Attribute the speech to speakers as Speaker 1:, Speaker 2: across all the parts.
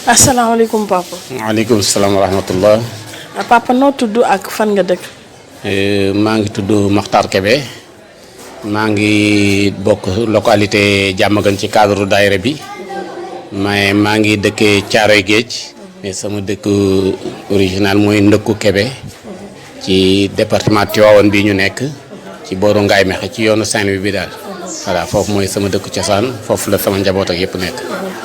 Speaker 1: asalaamaaleykum papa.
Speaker 2: waaleykum salaam wa rahmatullah.
Speaker 1: papa noo tudd ak fan nga dëkk.
Speaker 2: maa ngi tudd Makhtar Kébé maa ngi bokk localité Diamaguène ci cadre daayira bi mais maa ngi dëkkee Thiaroye Géej mais sama dëkk original mooy Ndëkku Kébé ci département Tivaouane bi ñu nekk ci booru Ngaye Mekhe ci yoonu Saint-Louis bi daal voilà foofu mooy sama dëkk cosaan foofu la sama njaboot ak yëpp nekk.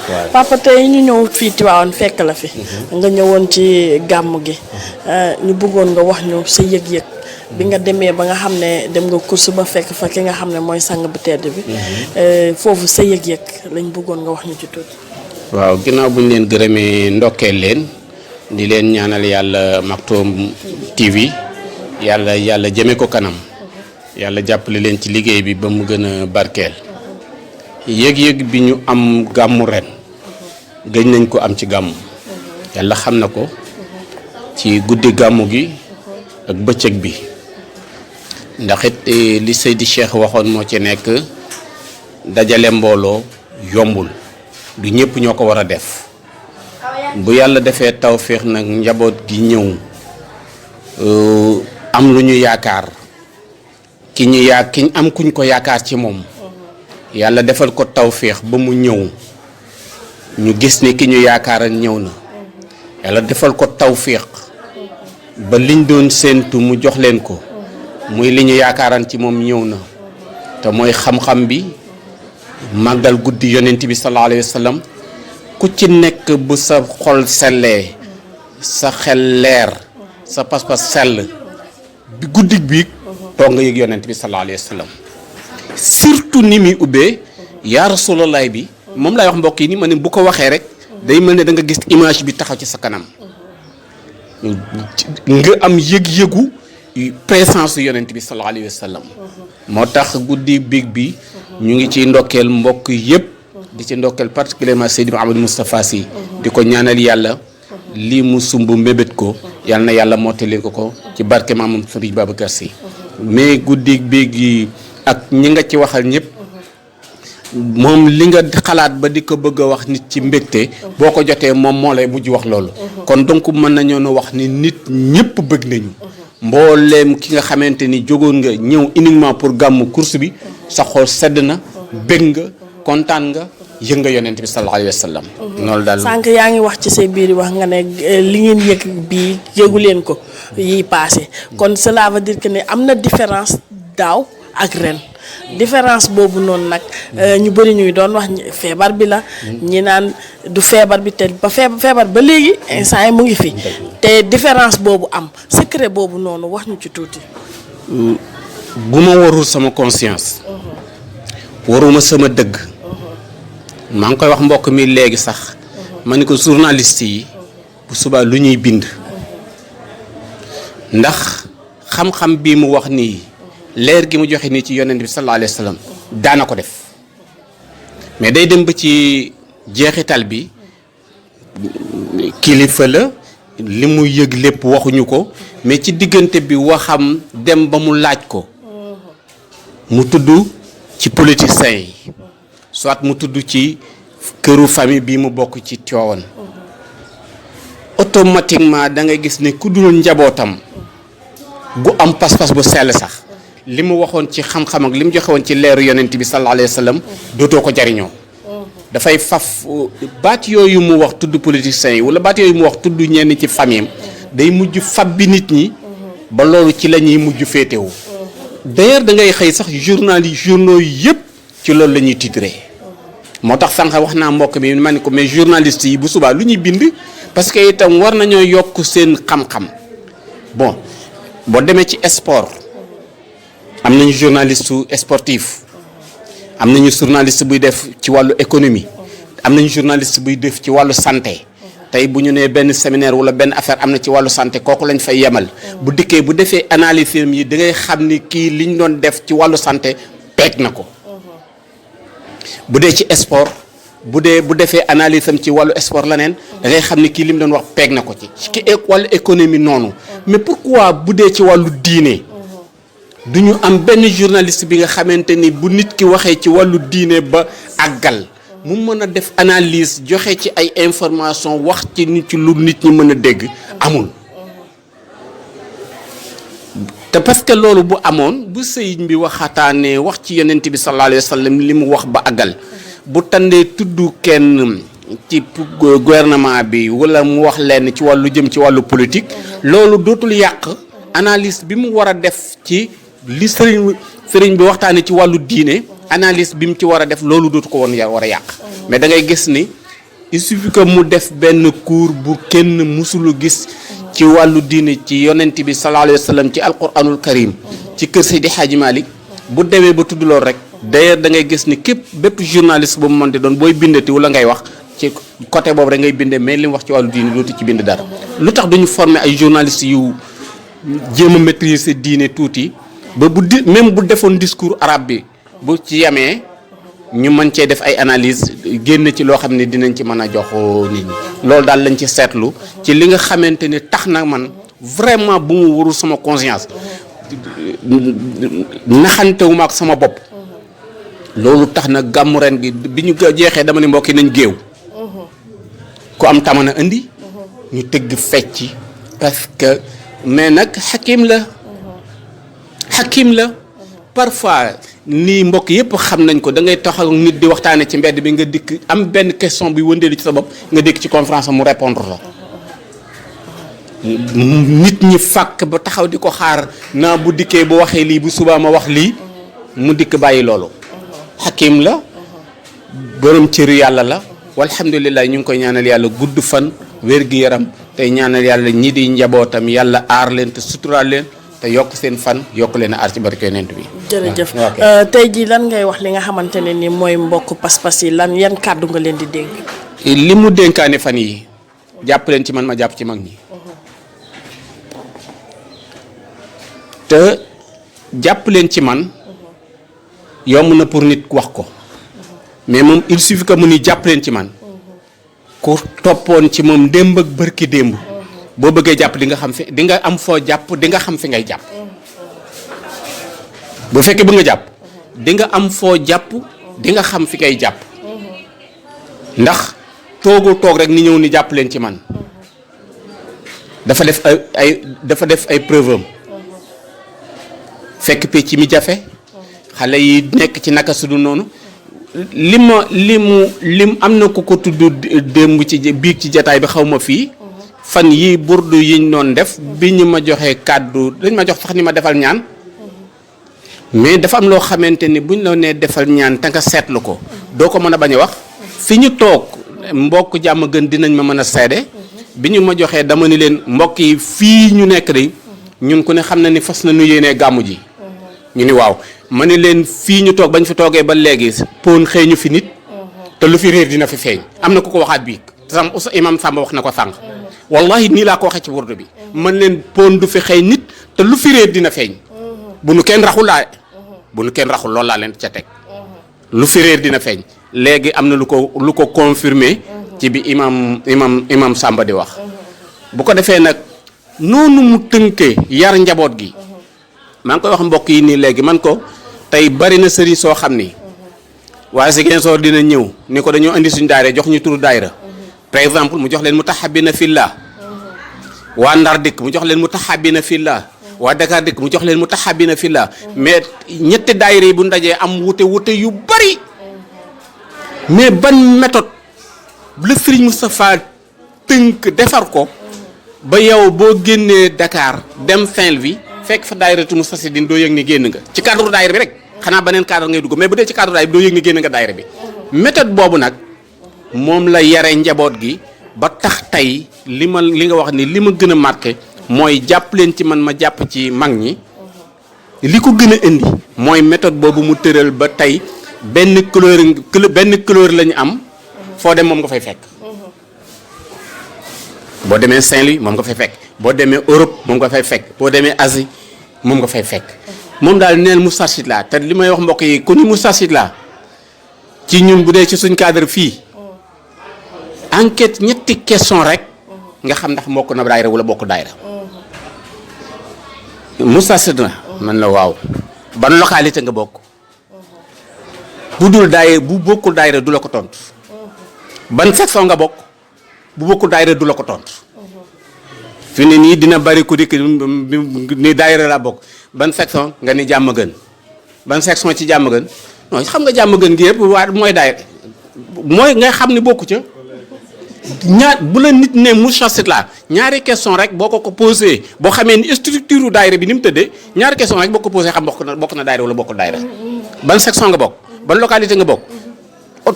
Speaker 2: waaw
Speaker 1: papa tey ñu ñëw fii Tivaouane fekk la fi. nga ñëwoon ci gàmm gi. ñu bëggoon nga wax ñu sa yëg-yëg. bi nga demee ba nga xam ne dem nga course ba fekk fa ki nga xam ne mooy sang bu tedd bi. foofu sa yëg-yëg lañ bëggoon nga wax ñu ci tuuti.
Speaker 2: waaw ginnaaw bu ñu leen gërëmee ndokkeel leen di leen ñaanal yàlla Maktoum TV yàlla jëme ko kanam yàlla jàppale leen ci liggéey bi ba mu gën a barkeel yëg-yëg bi ñu am gàmmu ren gëj nañ ko am ci gàmmu yàlla xam na ko ci guddi gàmmu gi ak bëccëg bi ndax it li Seydi Cheikh waxoon moo ci nekk dajale mbooloo yombul du ñëpp ñoo ko war a def bu yàlla defee tawféex nag njaboot gi ñëw am lu ñu yaakaar ki ñu am kuñ ko yaakaar ci moom yàlla defal ko tawféex ba mu ñëw ñu gis ni ki ñu yaakaaran ñëw na yàlla defal ko tawféex ba liñ doon séentu mu jox leen ko muy li ñu yaakaaran ci moom ñëw na te mooy xam-xam bi màggal guddi yonent bi sallallahu alayhi wa sallam ku ci nekk bu sa xol sellee sa xel leer sa pas-pas sell bi guddi bi toog nga yëg yonent bi sallallahu alayhi wa sallam surtout ni muy ubbee yaa rasulallah bi moom laay wax mbokk yi ni ma ne bu ko waxee rek day mel ne da nga gis image bi taxaw ci sa kanam nga am yëg-yëgu présence yonent bi sallallahu alayhi wa sallam moo tax guddi big bi ñu ngi ciy ndokkeel mbokk yëpp di ci ndokkeel particulièrement Seydi Mouhamadou Moustapha Sy di ko ñaanal yàlla lii mu sumb mbébét ko yàlla na yàlla mottali ko ci barke maamam Serigne Babacar Sy mais guddi big yi ak ñi nga ci waxal ñëpp moom li nga xalaat ba di ko bëgg a wax nit ci mbégte boo ko jotee moom moo lay mujj wax loolu kon donc mën nañoo nu wax ni nit ñëpp bëgg nañu mbooleem ki nga xamante ni jógoon nga ñëw uniquement pour gàmmu course bi sa xol sedd na bëgg nga kontaan nga yëg nga yonent bi sallallahu alayhi wa sallam loolu daal
Speaker 1: sànq yaa ngi wax ci say biir wax nga ne li ngeen yëg bii yëgu leen ko yi passé kon cela veut dire que ne am na différence daaw ak ren différence boobu noonu nag ñu bëri ñuy doon wax feebar bi la ñi naan du feebar bi te ba feebar ba léegi instant yi mu ngi fi te différence boobu am secret boobu noonu wax ñu ci tuuti.
Speaker 2: bu ma warul sama conscience waruma sama dëgg maa ngi koy wax mbokk mi léegi sax ma ni ko journaliste yi bu subaa lu ñuy bind ndax xam-xam bii mu wax nii leer gi mu joxe nii ci yonent bi sallallahu alayhi wa sallam daana ko def mais day dem ba ci jeexital bi kilifa la li mu yëg lépp waxuñu ko mais ci diggante bi waxam dem ba mu laaj ko mu tudd ci politiciens yi soit mu tudd ci këru famille bi mu bokk ci Tivaouane automatiquement da ngay gis ne ku dul njabootam gu am pas-pas bu sell sax li mu waxoon ci xam-xam ak li mu joxe woon ci leeru yonent bi sallallahu alayhi wa sallam dootoo ko jariñoo dafay faf baat yooyu mu wax tudd politiciens yi wala baat yooyu mu wax tudd ñenn ci famille day mujj fab bi nit ñi ba loolu ci la ñuy mujj féetewu d'ailleurs da ngay xëy sax journaux yëpp ci loolu la ñuy titré moo tax sànq wax naa mbokk bi ma ne ko mais journalistes yi bu subaa lu ñuy bind parce que itam war nañoo yokk seen xam-xam bon boo demee ci sport am nañu journaliste sportif am nañu journaliste buy def ci wàllu économie am nañu journaliste buy def ci wàllu santé tey bu ñu nee benn séminaire wala benn affaire am na ci wàllu santé kooku lañ fay yemal bu dikkee bu defee analyse yi da ngay xam ni kii liñ doon def ci wàllu santé peeg na ko bu dee ci sport bu defee analyse am ci wàllu sport leneen da ngay xam ni kii li mu doon wax peeg na ko ci wàllu économie noonu mais pourquoi bu dee ci wàllu diine du ñu am benn journaliste bi nga xamante ni bu nit ki waxee ci wàllu diine ba àggal mu mën a def analyse joxe ci ay information wax ci nit ci lu nit ñi mën a dégg amul. te parce que loolu bu amoon bu sëriñ bi waxataanee wax ci yonent bi sallallahu alayhi wa sallam li mu wax ba àggal bu tànnee tudd kenn ci gouvernement bi wala mu wax leen ci wàllu jëm ci wàllu politique loolu dootul yàq analyse bi mu war a def ci li sëriñ bi waxtaanee ci wàllu diine analyse bi mu ci war a def loolu dootu ko woon war a yàq mais da ngay gis ni il suffit que mu def benn cours bu kenn musulu gis ci wàllu diine ci yonent bi sallallahu alayhi wa sallam ci alquranul karim ci kër Seydi Hadji Malick bu demee ba tudd loolu rek d'ailleurs da ngay gis ni bépp journaliste bu mu mënti doon booy bindati wala ngay wax ci côté boobu rek ngay bindee mais li mu wax ci wàllu diine dootu ci bind dara lu tax duñu former ay journalistes yu jéem a maîtriser diine tuuti ba même bu defoon discours arabe bi bu ci yemee ñu mën cee def ay analyse génn ci loo xam ne dinañ ci mën a jox nit ñi loolu daal lañ ci seetlu ci li nga xamante ne tax na man vraiment bu mu warul sama conscience naxantewuma ak sama bopp loolu tax na gàmmu ren gi bi ñu jeexee dama ne mbokk yi nañ géew ku am tamana indi ñu tëgg fecc parce que mais nag xakim la parfois nii mbokk yëpp xam nañ ko da ngay taxaw nit di waxtaane ci mbedd bi nga dikk am benn question bi wëndeelu ci sa bopp nga dikk ci conférence mu répondre la nit ñi fàkk ba taxaw di ko xaar naa bu dikkee bu waxee lii bu subaa ma wax lii mu dikk bàyyi loolu xakim la borom cëru yàlla la walhamdulilah ñu ngi koy ñaanal yàlla gudd fan wér-gi-yaram tey ñaanal yàlla ñi di njabootam yàlla aar leen te suturaal leen te yokk seen fan yokk leen a aar ci barke yonent bi.
Speaker 1: jërëjëf tey jii lan ngay wax li nga xamante ne ni mooy mbokk pas-pas yi yan kàddu nga leen di dénk.
Speaker 2: li mu dénkaane fan yi jàpp leen ci man ma jàpp ci mag ñi. te jàpp leen ci man yomb na pour nit wax ko mais moom il suffit que mu ni jàpp leen ci man ku toppoon ci moom démb ak bërki démb. boo bëggee jàpp di nga xam fi di nga am foo jàpp di nga xam fi ngay jàpp bu fekkee bëgg nga jàpp di nga am foo jàpp di nga xam fi ngay jàpp ndax toog rek ni ñëw ni jàpp leen ci man dafa def ay preuve am fekk pecc mi jafe xale yi nekk ci naka sudu noonu lim am na ku ko tudd démb ci biig ci jataay bi xaw ma fii fan yii burdu yiñ doon def bi ñu ma joxee kàddu dañ ma jox sax ni ma defal ñaan mais dafa am loo xamante ni buñ la nee defal ñaan te nga seetlu ko doo ko mën a bañ a wax fi ñu toog mbokk jàmm gën dinañ ma mën a seede bi ñu ma joxee dama ni leen mbokk yi fii ñu nekk de ñun ku ne xam na ni fas na nu yéenee gàmmu ji ñu ni waaw ma ni leen fii ñu toog bañ fi toogee ba léegi pon xëy ñu fi nit te lu fi réer dina fi feeñ am na ku ko waxaat bii sam imam Samba wax na ko sànq wallahi nii laa ko waxee ci burdu bi man leen pon du fi xëy nit te lu fi réer dina feeñ bu nu kenn raxul loolu laa leen ca teg lu fi réer dina feeñ léegi am na lu ko confirmer ci bi imam Samba di wax bu ko defee nag noonu mu tënkee yar njaboot gi maa ngi koy wax mbokk yi nii léegi man ko tey bari na sëriñ soo xam ni waaye Ziguinchor dina ñëw ni ko dañoo indi suñu daayira jox ñu turu daayira par exemple mu jox leen mutahabina fillah waa Ndar dikk mu jox leen mutahabina fillah waa Dakar dikk mu jox leen mutahabina fillah mais ñetti daayira yi bu ndajee am wute yu bari mais ban méthode la Serigne Moustapha tënk defar ko ba yow boo génnee Dakar dem Saint-Louis fekk fa daayiratu Moustarchidine doo yëg ni génn nga ci cadre daayira bi rek xanaa beneen cadre ngay dugg mais bu dee ci cadre daayira bi doo yëg ni génn nga daayira bi méthode boobu nag moom la yare njaboot gi ba tax tey li nga wax ni li ma gën a marqué mooy jàpp leen ci man ma jàpp ci mag ñi li ko gën a indi mooy méthode boobu mu tëral ba tey benn couleur la ñu am foo dem moom nga fay fekk boo demee Saint-Louis moom nga fay fekk boo demee Europe moom nga fay fekk boo demee Asie moom nga fay fekk moom daal neel Moustarchid laa te li may wax mbokk yi ku ni Moustarchid laa ci ñun bu dee ci suñ cadre fii enquête ñetti question rek nga xam ndax bokk na daayira wala bokk daayira Moustarchid na man la waaw ban localité nga bokk bu bokkul daayira du la ko tontu ban section nga bokk bu bokkul daayira du la ko tontu. fi ne nii dina bari ku dikk ni daayira laa bokk ban section nga ni jàmm gën ban section ci jàmm gën non xam nga jàmm gën gi yëpp waa mooy daayira mooy nga xam ni bokku ca. ñaar bu la nit ne Moustarchidine la ñaari question rek boo ko posé boo xamee ni structure daayira bi ni mu tëddee ñaari question rek boo ko posé xam bokk na daayira wala bokkul daayira ban section nga bokk ban localité nga bokk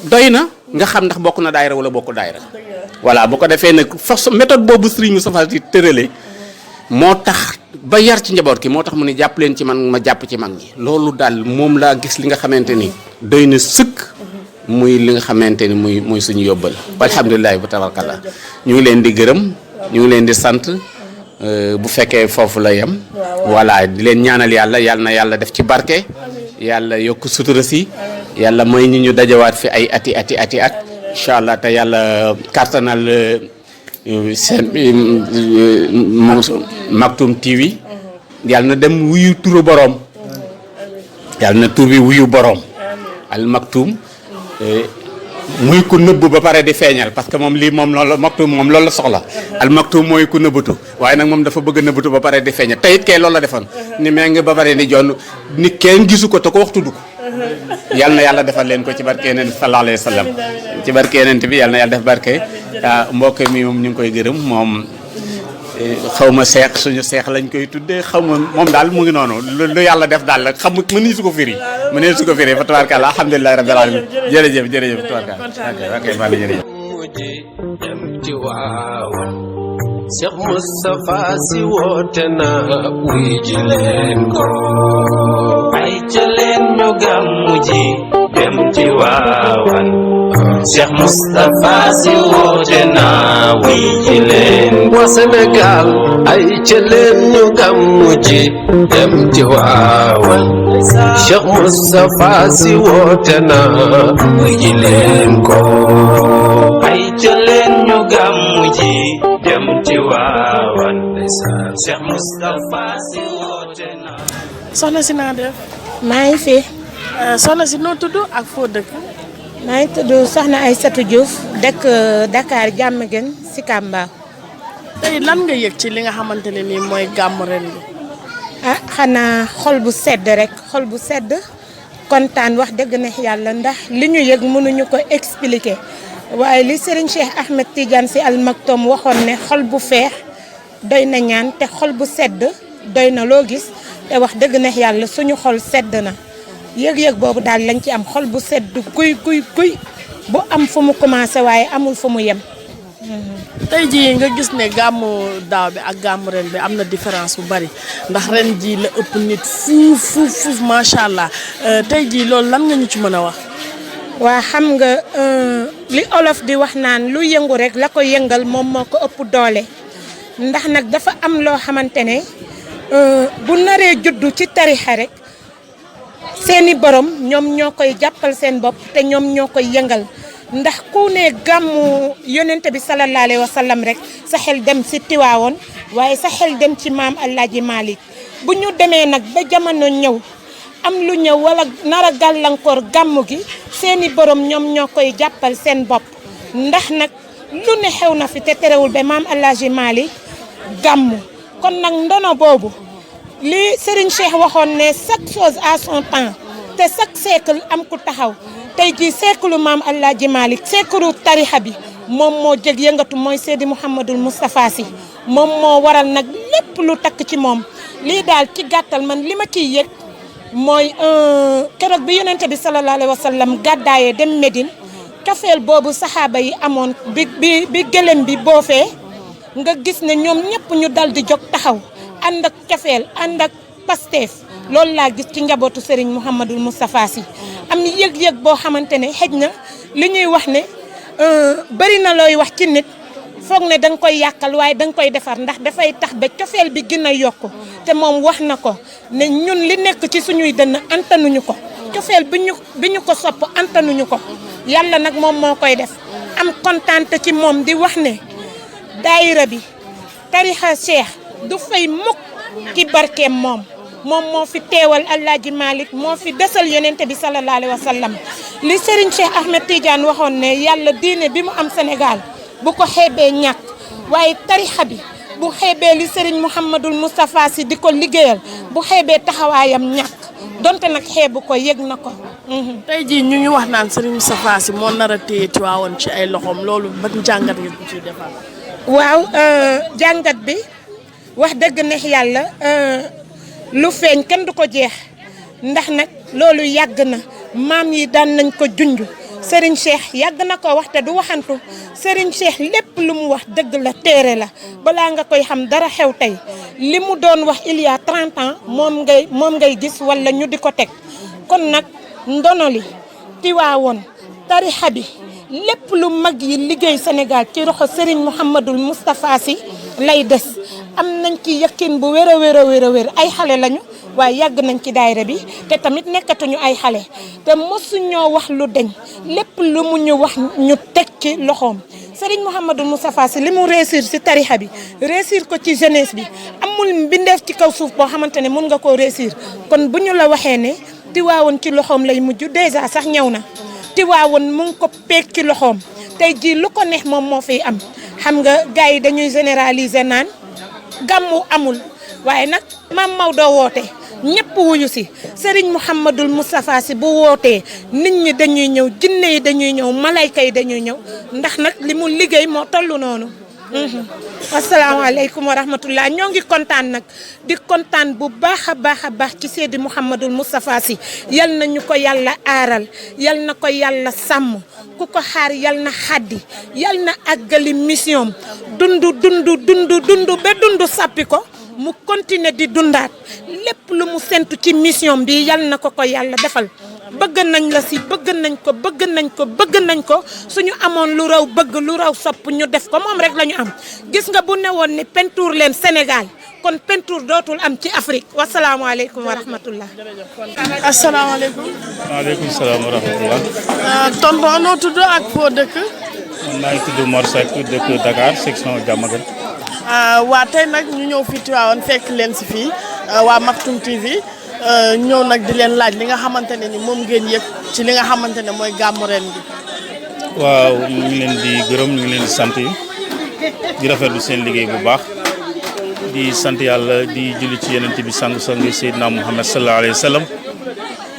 Speaker 2: doy na nga xam ndax bokk na daayira wala bokkul daayira voilà bu ko defee nag force méthode boobu Serigne Moustapha Sy tëralee moo tax ba yar ci njaboot ki moo tax mu ne jàpp leen ci man ma jàpp ci mag ñi loolu daal moom laa gis li nga xamante ni doy na sëkk muy li nga xamante ni muy suñu yóbbal alhamdulilah bu tabarkalla ñu ngi leen di gërëm ñu ngi leen di sant bu fekkee foofu la yem voilà di leen ñaanal yàlla na yàlla def ci barke yàlla yokk sutura si yàlla may ñu dajawaat fi ay ati at incha allah te yàlla kartanal seen Maktoum TV yàlla na dem wuyu turu boroom yàlla na tur bi wuyu boroom al Maktoum muy ku nëbb ba pare di feeñal parce que moom lii moom loolu Maktoum moom loolu la soxla al Maktoum mooy ku nëbbatu waaye nag moom dafa bëgg a nëbbatu ba pare di feeñal teyit kay loolu la defoon ni mee nga ba pare ni jonn ni kenn gisu ko te ko wax tudd ko yal na yàlla defal leen ko ci barke yeneen sallallahu alayhi wa sallam ci barke yeneen bi yal na yàlla def barke mbokk mi moom ñu ngi koy gërëm moom xaw ma seex suñu seex lañ koy tuddee xaw ma moom daal mu ngi noonu lu yàlla def daal la xam mënuñu su ko firi fa tabaarkalla alhamdulilah rabbil alamin jërëjëf tabaarkalla ok maa ngi jërëjëf
Speaker 3: Cheikh Moustapha Sy woote na wuy ji leen ko ay ca leen ñu gàmmu ji dem ci waawan Cheikh Moustapha Sy woote na wuy ji leen waa Sénégal ay ca leen ñu gàmmu ji dem ci waawan Cheikh Moustapha Sy woote na wuy ji leen ko ay ca leen ñu gàmmu ji dem ci waawan Cheikh Moustapha Sy woote na.
Speaker 1: soxna si naa def.
Speaker 4: maa ngi fi.
Speaker 1: soxna si noo tudd ak foo dëkk.
Speaker 4: maa ngi tudd soxna Aïssatou Diouf dëkk Dakar Diamaguène Sicap Mbao.
Speaker 1: tey lan nga yëg ci li nga xamante ne nii mooy gàmmu ren bi.
Speaker 4: ah xanaa xol bu sedd rek xol bu sedd kontaan wax dëgg neex yàlla ndax li ñu yëg mënuñu ko expliquer. waaye li Serigne Cheikh Ahmed Tidiane Sy Al Maktoum waxoon ne xol bu feex doy na ñaan te xol bu sedd doy na loo gis te wax dëgg neex yàlla suñu xol sedd na yëg-yëg boobu daal lañ ci am xol bu sedd kuy bu am fu mu commencé waaye amul fu mu yem.
Speaker 1: tey jii nga gis ne gàmmu daaw bi ak gàmmu ren bi am na différence bu bari ndax ren jii la ëpp nit fuuf macha allah tey jii loolu lan nga ñu ci mën a wax.
Speaker 4: waa xam nga li olof di wax naan lu yëngu rek la ko yëngal moom moo ko ëpp doole ndax nag dafa am loo xamante ne bu naree juddu ci tarixa rek seeni borom ñoom ñoo koy jàppal seen bopp te ñoom ñoo koy yëngal ndax ku ne gàmmu yonente bi sallallahu alayhi wa sallam rek sa xel dem si Tiwaawoon waaye sa xel dem ci maam Alaaji Malick bu ñu demee nag ba jamono ñëw am lu ñëw wala nar a gàllankoor gàmmu gi seeni borom ñoom ñoo koy jàppal seen bopp ndax nag lu ne xew na fi te terewul ba maam Alaaji Malick gàmmu kon nag ndono boobu li Serigne Cheikh waxoon ne chaque chose à son temps te chaque siècle am ku taxaw tey jii siècle maam Alaaji Malick siècle tarixa bi moom moo jëg yëngatu mooy Seydi Mouhamadul Moustapha Sy moom moo waral nag lépp lu takk ci moom lii daal ci gàttal man li ma ciy yëg mooy keroog bi yonente bi sallallahu alayhi wa sallam gàddaayee dem Médine cofeel boobu saxaaba yi amoon bi gëlëm bi boofee nga gis ne ñoom ñëpp ñu dal di jóg taxaw ànd ak cofeel ànd ak pasteef loolu laa gis ci njabootu Serigne Mouhamadul Moustapha Sy am yëg-yëg boo xamante ne xëj na li ñuy wax ne bari na looy wax ci nit foog ne danga koy yàqal waaye danga koy defar ndax dafay tax ba cofeel bi gën a yokku te moom wax na ko ne ñun li nekk ci suñuy dënn antanuñu ko cofeel bi ñu ko sopp antanuñu ko yàlla nag moom moo koy def am kontaante ci moom di wax ne daayira bi tarixa Cheikh du fay mukk ci barkeem moom moom moo fi teewal Alaaji Malick moo fi desal yonente bi sallallahu alayhi wa sallam li Serigne Cheikh Ahmed Tidiane waxoon ne yàlla diine bi mu am Sénégal bu ko xeebee ñàkk waaye tarixa bi bu xeebee li Serigne Mouhamadul Moustapha Sy di ko liggéeyal bu xeebee taxawaayam ñàkk donte nag xeebu ko yëg na ko.
Speaker 1: tey jii ñu ngi wax naan Serigne Moustapha Sy moo nar a téye Tiwaawan ci ay loxoom loolu ban jàngat nga ko ciy defal.
Speaker 4: waaw jàngat bi wax dëgg neex yàlla lu feeñ kenn du ko jeex ndax nag loolu yàgg na maam yi daan nañ ko junj Serigne Cheikh yàgg na ko wax te du waxantu Serigne Cheikh lépp lu mu wax dëgg la téere la balaa nga koy xam dara xew tey li mu doon wax il y a 30 ans moom ngay gis wala ñu di ko teg kon nag ndono li Tiwaawoon tarixa bi lépp lu mag yi liggéey Sénégal ci roxo Serigne Mouhamadul Moustapha Sy lay des am nañ ci yaqin bu wér a wér ay xale lañu waaye yàgg nañ ci daayira bi te tamit nekkatuñu ay xale te mosuñoo wax lu deñ lépp lu mu ñu wax ñu teg ci loxoom Serigne Mouhamadul Moustapha Sy li mu réussir ci tarixa bi réussir ko ci jeunesse bi amul mbindeef ci kaw suuf boo xamante ne mun nga koo réussir kon bu ñu la waxee ne Tiwaawoon ci loxoom lay mujj déjà sax ñëw na Tiwaawoon mu ngi ko peeg ci loxoom tey jii lu ko neex moom moo fiy am xam nga gars yi dañuy généraliser naan gàmmu amul waaye nag maam Maodo woote ñëpp wuyu si Serigne Mouhamadul Moustapha Sy bu wootee nit ñi dañuy ñëw jinne yi dañuy ñëw malayka yi dañuy ñëw ndax nag li mu liggéey moo toll noonu. asalaamaaleykum wa rahmatullah ñoo ngi kontaan nag di kontaan bu baax a baax ci Seydi Mouhamadul Moustapha Sy yal na ñu ko yàlla aaral yal na ko yàlla sàmm ku ko xaar yal na xaddi yal na àggali mission dund ba dund sàppi ko mu continuer di dundaat lépp lu mu sentu ci mission bi yal na ko yàlla defal bëgg nañ la si bëgg nañ ko suñu amoon lu raw bëgg lu raw sopp ñu def ko moom rek la ñu am gis nga bu newoon ni peinture leen Sénégal kon peinture dootul am ci Afrique wasalaamaaleykum wa rahmatullah.
Speaker 1: asalaamaaleykum.
Speaker 5: waaleykum salaam wa rahmatullah.
Speaker 1: tonton noo tudd ak foo dëkk.
Speaker 5: man maa ngi tudd Mor Seck dëkk Dakar section Diamaguène.
Speaker 1: waa tey nag ñu ñëw fii Tivaouane fekk leen si fii waa Maktoum TV ñëw nag di leen laaj li nga xamante ne ni moom ngeen yëg ci li nga xamante ne mooy gàmmu ren gi.
Speaker 5: waaw ñu ngi leen di gërëm ñu ngi leen di sant di rafetlu seen liggéey bu baax di sant yàlla di julli ci yonent bi sang-sang Seydina Muhammad sallallahu alayhi wa sallam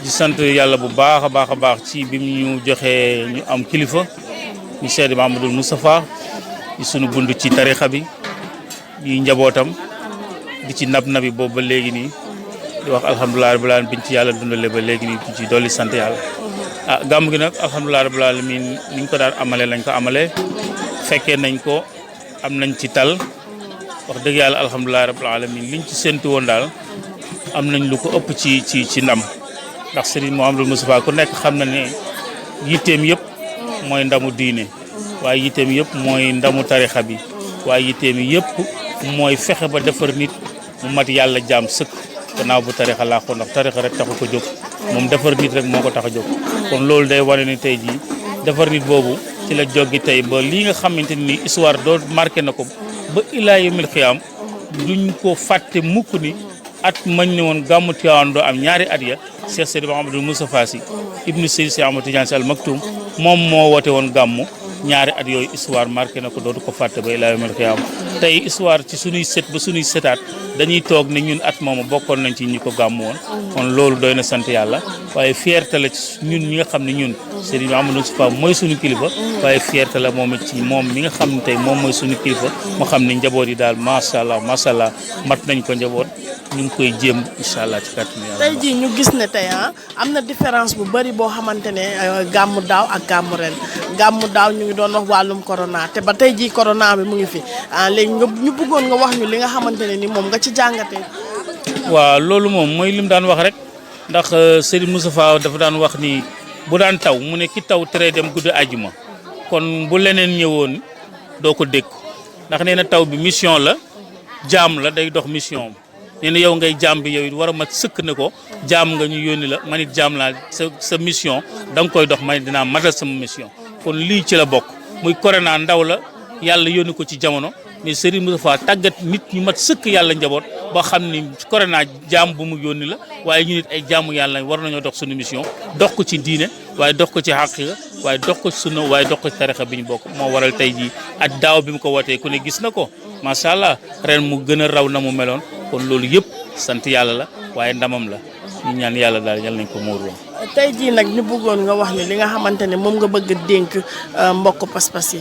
Speaker 5: di sant yàlla bu baax a baax ci bi ñu joxee ñu am kilifa ñu Seydi Mouhamadul Moustapha di sunu bund ci tarixa bi di njabootam di ci nabi boobu ba léegi nii di wax alhamdulilah rabbil alamin biñ ci yàlla dundale ba léegi nii ci dolli sant yàlla gàmm gi nag alhamdulilah rabbil alamin ni ñu ko daan amalee lañ ko amalee fekkee nañ ko am nañ ci tal wax dëgg yàlla alhamdulilah rabbil alamin liñ ci séntu woon daal am nañ lu ko ëpp ci ndam ndax Serigne Mouhamadou Moustapha ku nekk xam na ne yitteem yëpp mooy ndamu diine waaye yitteem yëpp mooy ndamu tarixa bi waaye yitteem yëpp mooy fexe ba defar nit mu mat yàlla jaam sëkk gannaaw bu tarixa laa ko ndax tarixa rek taxu ko jóg moom defar nit rek moo ko tax a jóg kon loolu day wane ni tey jii defar nit boobu ci la jógi tey ba lii nga xamante ni histoire doo marqué na ko ba ilaa yawmil xiyaam duñ ko fàtte mukk ni at mañ ne woon gàmmu Tiwaawan doo am ñaari at ya Cheikh Seydi Mouhamadou Moustapha Sy ibnu Seydi Cheikh Ahmadou Tidiane Sy Al Maktoum moom moo woote woon gàmmu ñaari at yooyu histoire marqué na ko dootu ko fàtte ba ilaa yawmil xiyaam tey histoire ci sunuy sët ba sunuy sëtaat dañuy toog ne ñun at moomu bokkoon nañ ci ñi ko gàmmu woon kon loolu doy na sant yàlla waaye fierté la ci ñun ñi nga xam ne ñun Seydi Mouhamadou Moustapha mooy sunu kilifa waaye fierté la moom it ci moom mi nga xam ne tey moom mooy sunu kilifa moo xam ne njaboot yi daal macha allah mat nañ ko njaboot ñu ngi koy jéem incha allah ci kàttanu yàlla.
Speaker 1: tey jii ñu gis ne tey am na différence bu bëri boo xamante ne gàmmu daaw ak gàmmu ren gàmmu daaw ñu ngi doon wax wàllum corona te ba tey jii corona bi mu ngi fi léegi ñu bëggoon nga wax ñu li nga xamante ne ni moom nga ci jàngatee.
Speaker 5: waaw loolu moom mooy lim daan wax rek ndax Serigne Moustapha dafa daan wax ni bu daan taw mu ne ki taw tere dem guddi àjjuma kon bu leneen ñëwoon doo ko dékku ndax nee na taw bi mission la jaam la day dox mission nee na yow ngay jaam bi yow it war a mat sëkk ne ko jaam nga ñu yónni la man it jaam laa sa mission da nga koy dox man it dinaa matal sama mission kon lii ci la bokk muy corona ndaw la yàlla yónni ko ci jamono mais Serigne Moustapha tàggat nit ñu mat sëkk yàlla njaboot ba xam ni corona jaam bu mu yónni la waaye ñu nit ay jaamu yàlla war nañoo dox suñu mission dox ko ci diine waaye dox ko ci xaqiqa waaye dox ko ci sunna waaye dox ko ci tarixa bi ñu bokk moo waral tey jii at daaw bi mu ko wootee ku ne gis na ko macha allah ren mu gën a raw na mu meloon kon loolu yëpp sant yàlla la waaye ndamam la ñu ñaan yàlla daal yal nañ ko muurloo.
Speaker 1: tey jii nag ñu bëggoon nga wax ni li nga xamante ne moom nga bëgg a dénk mbokk pas-pas yi.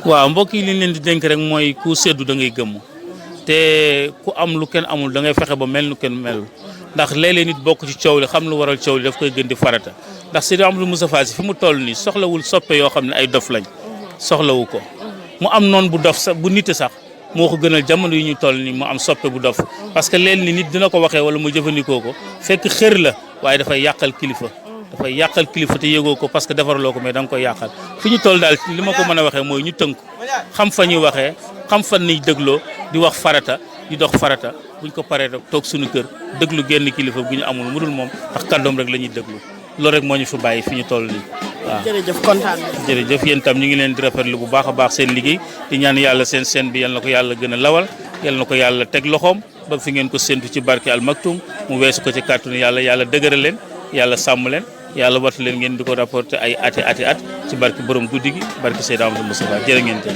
Speaker 5: waaw mbokk yi li ñu leen di dénk rek mooy ku seddu da ngay gëmm te ku am lu kenn amul da ngay fexe ba mel nu kenn melul ndax léeg-léeg nit bokk ci coow li xam lu waral coow li daf koy gën di farata ndax Seydi Amadou Moustapha Sy fi mu toll nii soxlawul soppe yoo xam ne ay dof lañ soxlawu ko mu am noon bu dof sax bu nit sax moo ko gënal jamono yi ñu toll nii mu am soppe bu dof parce que leen ni nit dina ko waxee wala mu jëfandikoo ko fekk xër la waaye dafay yàqal kilifa te yëgoo ko parce que defaraloo ko mais da nga koy yàqal fi ñu toll daal li ma ko mën a waxee mooy ñu tënk xam fa ñuy waxee xam fan niy dégloo di wax farata di dox farata buñ ko paree rek toog suñu kër déglu genn kilifa bu ñu amul mu dul moom ndax kàddoom rek la ñuy déglu loolu rek moo ñu fi bàyyi fi ñu toll nii waaw.
Speaker 1: jërëjëf kontaan nañu.
Speaker 5: jërëjëf yéen tam ñu ngi leen di rafetlu bu baax a baax seen liggéey di ñaan yàlla seen scène bi yal na ko yàlla gën a lawal yal na ko yàlla teg loxoom ba fi ngeen ko séntu ci barke Al Maktoum mu weesu ko ci kàttanu yàlla dëgëral leen yàlla sàmm leen yàlla wattu leen ngeen di ko rapporté ay at ci barke borom guddi gi barke Seydi Amadou Moustapha jërë ngeen jëf